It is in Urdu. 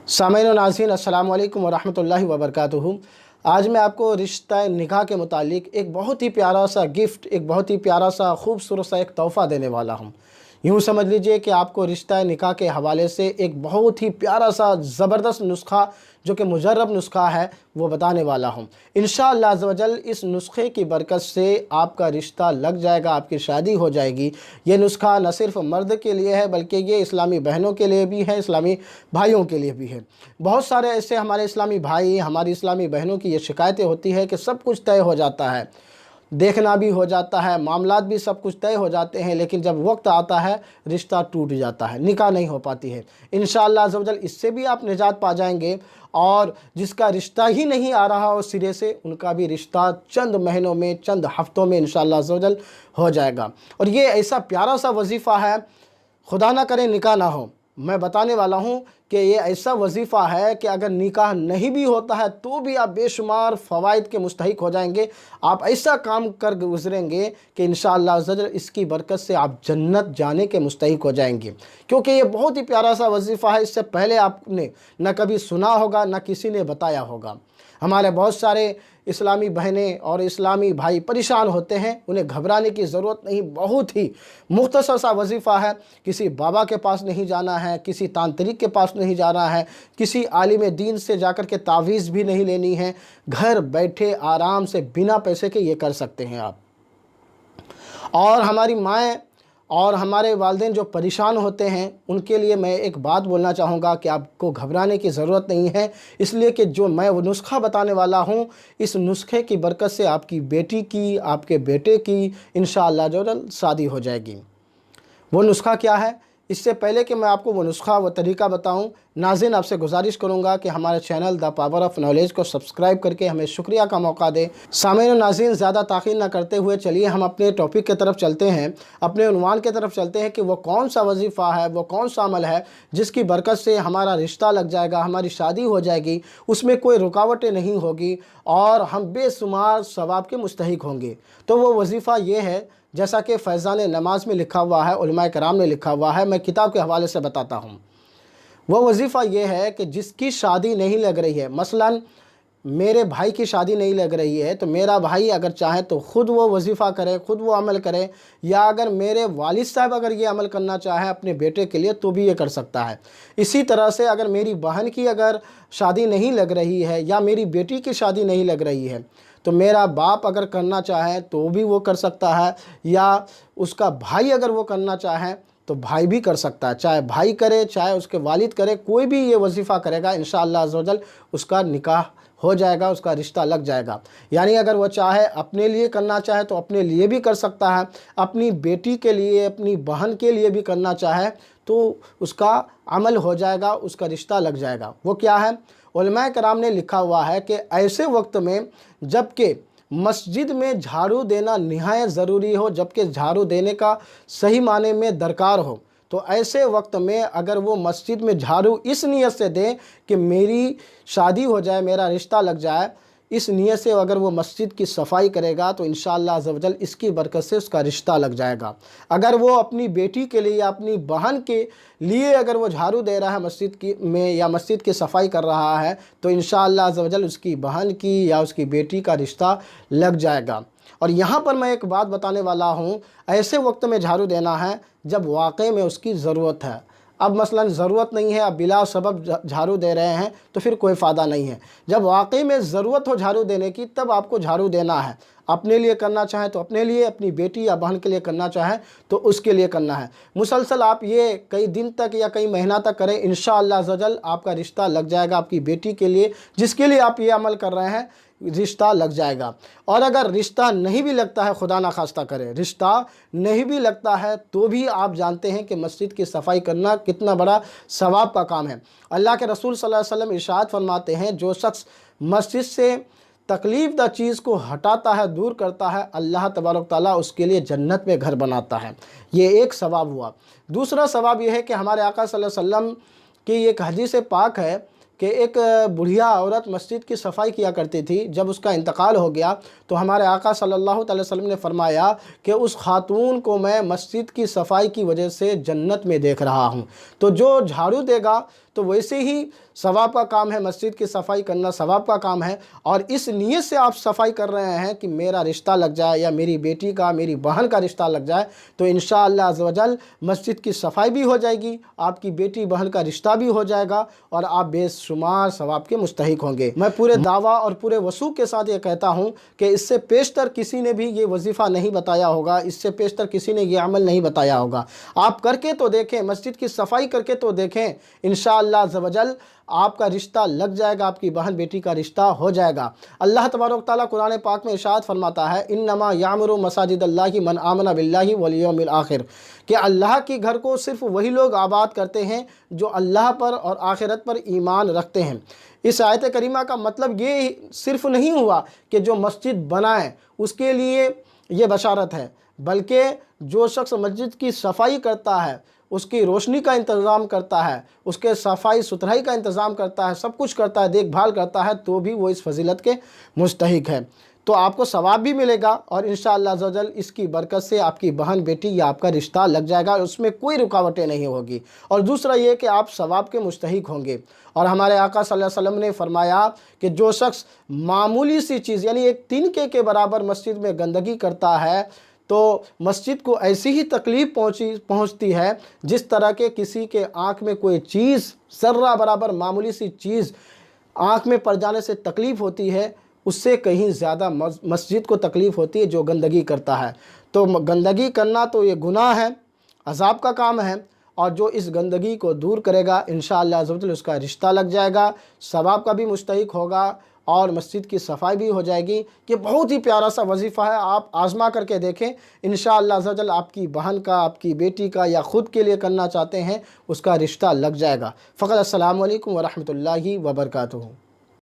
سامعین و ناظرین السلام علیکم ورحمۃ اللہ وبرکاتہ۔ آج میں آپ کو رشتہ نکاح کے متعلق ایک بہت ہی پیارا سا گفٹ، ایک بہت ہی پیارا سا خوبصورت سا ایک تحفہ دینے والا ہوں۔ یوں سمجھ لیجئے کہ آپ کو رشتہ نکاح کے حوالے سے ایک بہت ہی پیارا سا زبردست نسخہ جو کہ مجرب نسخہ ہے وہ بتانے والا ہوں۔ انشاءاللہ عز و جل اس نسخے کی برکت سے آپ کا رشتہ لگ جائے گا، آپ کی شادی ہو جائے گی۔ یہ نسخہ نہ صرف مرد کے لیے ہے بلکہ یہ اسلامی بہنوں کے لیے بھی ہے، اسلامی بھائیوں کے لیے بھی ہے۔ بہت سارے ایسے ہمارے اسلامی بھائی، ہماری اسلامی بہنوں کی یہ شکایتیں ہوتی ہے کہ سب کچھ طے ہو جاتا ہے، دیکھنا بھی ہو جاتا ہے، معاملات بھی سب کچھ طے ہو جاتے ہیں، لیکن جب وقت آتا ہے رشتہ ٹوٹ جاتا ہے، نکاح نہیں ہو پاتی ہے۔ انشاءاللہ عز و جل اس سے بھی آپ نجات پا جائیں گے، اور جس کا رشتہ ہی نہیں آ رہا ہو سرے سے، ان کا بھی رشتہ چند مہینوں میں، چند ہفتوں میں انشاءاللہ عز و جل ہو جائے گا۔ اور یہ ایسا پیارا سا وظیفہ ہے، خدا نہ کرے نکاح نہ ہو، میں بتانے والا ہوں کہ یہ ایسا وظیفہ ہے کہ اگر نکاح نہیں بھی ہوتا ہے تو بھی آپ بے شمار فوائد کے مستحق ہو جائیں گے۔ آپ ایسا کام کر گزریں گے کہ انشاءاللہ عز و جل اس کی برکت سے آپ جنت جانے کے مستحق ہو جائیں گے، کیونکہ یہ بہت ہی پیارا سا وظیفہ ہے۔ اس سے پہلے آپ نے نہ کبھی سنا ہوگا، نہ کسی نے بتایا ہوگا۔ ہمارے بہت سارے اسلامی بہنیں اور اسلامی بھائی پریشان ہوتے ہیں، انہیں گھبرانے کی ضرورت نہیں، بہت ہی مختصر سا وظیفہ ہے۔ کسی بابا کے پاس نہیں جانا ہے، کسی تانترک کے پاس نہیں جانا ہے، کسی عالم دین سے جا کر کے تعویذ بھی نہیں لینی ہے، گھر بیٹھے آرام سے بنا پیسے کے یہ کر سکتے ہیں آپ۔ اور ہماری مائیں اور ہمارے والدین جو پریشان ہوتے ہیں ان کے لیے میں ایک بات بولنا چاہوں گا کہ آپ کو گھبرانے کی ضرورت نہیں ہے، اس لیے کہ جو میں وہ نسخہ بتانے والا ہوں، اس نسخے کی برکت سے آپ کی بیٹی کی، آپ کے بیٹے کی انشاءاللہ جو شادی ہو جائے گی۔ وہ نسخہ کیا ہے؟ اس سے پہلے کہ میں آپ کو وہ نسخہ، وہ طریقہ بتاؤں، ناظرین آپ سے گزارش کروں گا کہ ہمارے channel the power of knowledge کو سبسکرائب کر کے ہمیں شکریہ کا موقع دیں۔ سامعین و ناظرین زیادہ تاخیر نہ کرتے ہوئے چلیے ہم اپنے ٹاپک کی طرف چلتے ہیں، اپنے عنوان کی طرف چلتے ہیں کہ وہ کون سا وظیفہ ہے، وہ کون سا عمل ہے جس کی برکت سے ہمارا رشتہ لگ جائے گا، ہماری شادی ہو جائے گی، اس میں کوئی رکاوٹیں نہیں ہوگی اور ہم بے شمار ثواب کے مستحق ہوں گے۔ تو وہ وظیفہ یہ ہے، جیسا کہ فیضان نماز میں لکھا ہوا ہے، علماء کرام نے لکھا ہوا ہے، میں کتاب کے حوالے سے بتاتا ہوں۔ وہ وظیفہ یہ ہے کہ جس کی شادی نہیں لگ رہی ہے، مثلاً میرے بھائی کی شادی نہیں لگ رہی ہے تو میرا بھائی اگر چاہے تو خود وہ وظیفہ کرے، خود وہ عمل کرے، یا اگر میرے والد صاحب اگر یہ عمل کرنا چاہے اپنے بیٹے کے لیے تو بھی یہ کر سکتا ہے۔ اسی طرح سے اگر میری بہن کی اگر شادی نہیں لگ رہی ہے یا میری بیٹی کی شادی نہیں لگ رہی ہے تو میرا باپ اگر کرنا چاہے تو بھی وہ کر سکتا ہے، یا اس کا بھائی اگر وہ کرنا چاہے تو بھائی بھی کر سکتا ہے، چاہے بھائی کرے چاہے اس کے والد کرے، کوئی بھی یہ وظیفہ کرے گا انشاءاللہ عز و جل اس کا نکاح ہو جائے گا، اس کا رشتہ لگ جائے گا۔ یعنی اگر وہ چاہے اپنے لیے کرنا چاہے تو اپنے لیے بھی کر سکتا ہے، اپنی بیٹی کے لیے، اپنی بہن کے لیے بھی کرنا چاہے تو اس کا عمل ہو جائے گا، اس کا رشتہ لگ جائے گا۔ وہ کیا ہے؟ علماء کرام نے لکھا ہوا ہے کہ ایسے وقت میں جب کہ مسجد میں جھاڑو دینا نہایت ضروری ہو، جب کہ جھاڑو دینے کا صحیح معنی میں درکار ہو، تو ایسے وقت میں اگر وہ مسجد میں جھاڑو اس نیت سے دیں کہ میری شادی ہو جائے، میرا رشتہ لگ جائے، اس نیت سے اگر وہ مسجد کی صفائی کرے گا تو انشاءاللہ عز و جل اس کی برکت سے اس کا رشتہ لگ جائے گا۔ اگر وہ اپنی بیٹی کے لیے یا اپنی بہن کے لیے اگر وہ جھاڑو دے رہا ہے مسجد میں یا مسجد کی صفائی کر رہا ہے تو انشاءاللہ عز و جل اس کی بہن کی یا اس کی بیٹی کا رشتہ لگ جائے گا۔ اور یہاں پر میں ایک بات بتانے والا ہوں، ایسے وقت میں جھاڑو دینا ہے جب واقعے میں اس کی ضرورت ہے۔ اب مثلاً ضرورت نہیں ہے، اب بلا سبب جھاڑو دے رہے ہیں تو پھر کوئی فائدہ نہیں ہے۔ جب واقعی میں ضرورت ہو جھاڑو دینے کی تب آپ کو جھاڑو دینا ہے۔ اپنے لیے کرنا چاہیں تو اپنے لیے، اپنی بیٹی یا بہن کے لیے کرنا چاہیں تو اس کے لیے کرنا ہے۔ مسلسل آپ یہ کئی دن تک یا کئی مہینہ تک کریں، انشاءاللہ عز و جل آپ کا رشتہ لگ جائے گا، آپ کی بیٹی کے لیے جس کے لیے آپ یہ عمل کر رہے ہیں رشتہ لگ جائے گا۔ اور اگر رشتہ نہیں بھی لگتا ہے، خدا نہ خواستہ کرے رشتہ نہیں بھی لگتا ہے تو بھی آپ جانتے ہیں کہ مسجد کی صفائی کرنا کتنا بڑا ثواب کا کام ہے۔ اللہ کے رسول صلی اللہ علیہ وسلم ارشاد فرماتے ہیں، جو شخص مسجد سے تکلیف دہ چیز کو ہٹاتا ہے، دور کرتا ہے، اللہ تبارک تعالیٰ اس کے لیے جنت میں گھر بناتا ہے۔ یہ ایک ثواب ہوا۔ دوسرا ثواب یہ ہے کہ ہمارے آقا صلی اللہ علیہ وسلم کی ایک حدیث پاک ہے کہ ایک بڑھیا عورت مسجد کی صفائی کیا کرتی تھی، جب اس کا انتقال ہو گیا تو ہمارے آقا صلی اللہ علیہ وسلم نے فرمایا کہ اس خاتون کو میں مسجد کی صفائی کی وجہ سے جنت میں دیکھ رہا ہوں۔ تو جو جھاڑو دے گا تو ویسے ہی ثواب کا کام ہے، مسجد کی صفائی کرنا ثواب کا کام ہے، اور اس نیت سے آپ صفائی کر رہے ہیں کہ میرا رشتہ لگ جائے یا میری بیٹی کا، میری بہن کا رشتہ لگ جائے، تو انشاءاللہ عز و جل مسجد کی صفائی بھی ہو جائے گی، آپ کی بیٹی بہن کا رشتہ بھی ہو جائے گا، اور آپ بے شمار ثواب کے مستحق ہوں گے۔ میں پورے دعویٰ اور پورے وثوق کے ساتھ یہ کہتا ہوں کہ اس سے پیشتر کسی نے بھی یہ وظیفہ نہیں بتایا ہوگا، اس سے پیشتر کسی نے یہ عمل نہیں بتایا ہوگا۔ آپ کر کے تو دیکھیں، مسجد کی صفائی کر کے تو دیکھیں، انشاءاللہ عز و جل آپ کا رشتہ لگ جائے گا، آپ کی بہن بیٹی کا رشتہ ہو جائے گا۔ اللہ تبارک و تعالیٰ قرآن پاک میں ارشاد فرماتا ہے، انما یعمر مساجد اللہ من آمن باللہ والیوم الآخر، کہ اللہ کی گھر کو صرف وہی لوگ آباد کرتے ہیں جو اللہ پر اور آخرت پر ایمان رکھتے ہیں۔ اس آیت کریمہ کا مطلب یہ صرف نہیں ہوا کہ جو مسجد بنائے اس کے لیے یہ بشارت ہے، بلکہ جو شخص مسجد کی صفائی کرتا ہے، اس کی روشنی کا انتظام کرتا ہے، اس کے صفائی ستھرائی کا انتظام کرتا ہے، سب کچھ کرتا ہے، دیکھ بھال کرتا ہے، تو بھی وہ اس فضیلت کے مستحق ہے۔ تو آپ کو ثواب بھی ملے گا، اور انشاءاللہ عز و جل اس کی برکت سے آپ کی بہن بیٹی یا آپ کا رشتہ لگ جائے گا، اس میں کوئی رکاوٹیں نہیں ہوگی۔ اور دوسرا یہ کہ آپ ثواب کے مستحق ہوں گے۔ اور ہمارے آقا صلی اللہ علیہ وسلم نے فرمایا کہ جو شخص معمولی سی چیز یعنی ایک تنکے کے برابر مسجد میں گندگی کرتا ہے، تو مسجد کو ایسی ہی تکلیف پہنچتی ہے جس طرح کے کسی کے آنکھ میں کوئی چیز ذرہ برابر معمولی سی چیز آنکھ میں پڑ جانے سے تکلیف ہوتی ہے، اس سے کہیں زیادہ مسجد کو تکلیف ہوتی ہے جو گندگی کرتا ہے۔ تو گندگی کرنا تو یہ گناہ ہے، عذاب کا کام ہے، اور جو اس گندگی کو دور کرے گا انشاءاللہ عز و جل اس کا رشتہ لگ جائے گا، ثواب کا بھی مستحق ہوگا، اور مسجد کی صفائی بھی ہو جائے گی۔ یہ بہت ہی پیارا سا وظیفہ ہے، آپ آزما کر کے دیکھیں، انشاءاللہ عز و جل آپ کی بہن کا، آپ کی بیٹی کا، یا خود کے لیے کرنا چاہتے ہیں، اس کا رشتہ لگ جائے گا۔ فقط السلام علیکم ورحمۃ اللہ وبرکاتہ۔